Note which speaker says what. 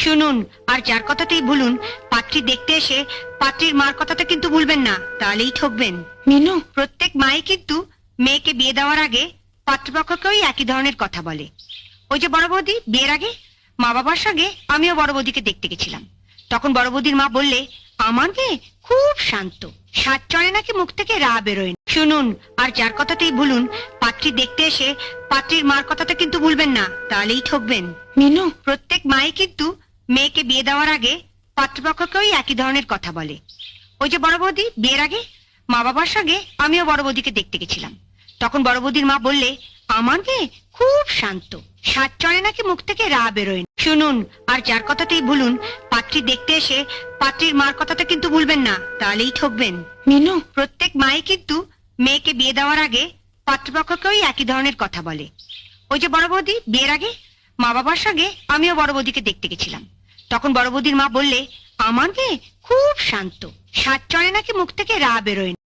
Speaker 1: শুনুন, আর যার কথাতেই ভুলুন, পাত্রী দেখতে এসে পাত্রীর মার কথাটা কিন্তু ভুলবেন না, তাহলেই ঠকবেন।
Speaker 2: মিনু,
Speaker 1: প্রত্যেক মাই কিন্তু মেয়েকে বিয়ে দেওয়ার আগে পাত্রপক্ষকেই একই ধরনের কথা বলে। ওই যে বড় বৌদি বিয়ের আগে মা বাবার সঙ্গে আমিও বড় বৌদিকে দেখতে গেছিলাম। তখন বড় বৌদির মা বললে, আমার মেয়ে খুব শান্ত, সাত চড়ে নাকি মুখ থেকে রা বেরোয় না। শুনুন, আর যার কথাতেই ভুলুন, পাত্রী দেখতে এসে পাত্রীর মার কথাটা কিন্তু ভুলবেন না, তাহলেই ঠকবেন।
Speaker 2: মিনু,
Speaker 1: প্রত্যেক মাই কিন্তু মেয়েকে বিয়ে দেওয়ার আগে পাত্রপক্ষকেই একই ধরনের কথা বলে। ওই যে বড় বৌদি বিয়ের আগে মা বাবার সঙ্গে আমিও বড় বৌদিকে দেখতে গেছিলাম। তখন বড় বৌদির মা বললে, আমার মেয়ে খুব শান্ত, সাত চড়ে নাকি মুখ থেকে রা বেরোয় না। শুনুন, আর যার কথাতেই ভুলুন, পাত্রী দেখতে এসে পাত্রীর মার কথাটা কিন্তু ভুলবেন না, তাহলেই ঠকবেন।
Speaker 2: মিনু,
Speaker 1: প্রত্যেক মাই কিন্তু মেয়েকে বিয়ে দেওয়ার আগে পাত্রপক্ষকেই একই ধরনের কথা বলে। ওই যে বড় বৌদি বিয়ের আগে মা বাবার সঙ্গে আমিও বড় বৌদিকে দেখতে গেছিলাম। তখন বড় বৌদির মা বললে, আমার মেয়ে খুব শান্ত, সাত চড়ে নাকি মুখ থেকে রা বেরোয় না।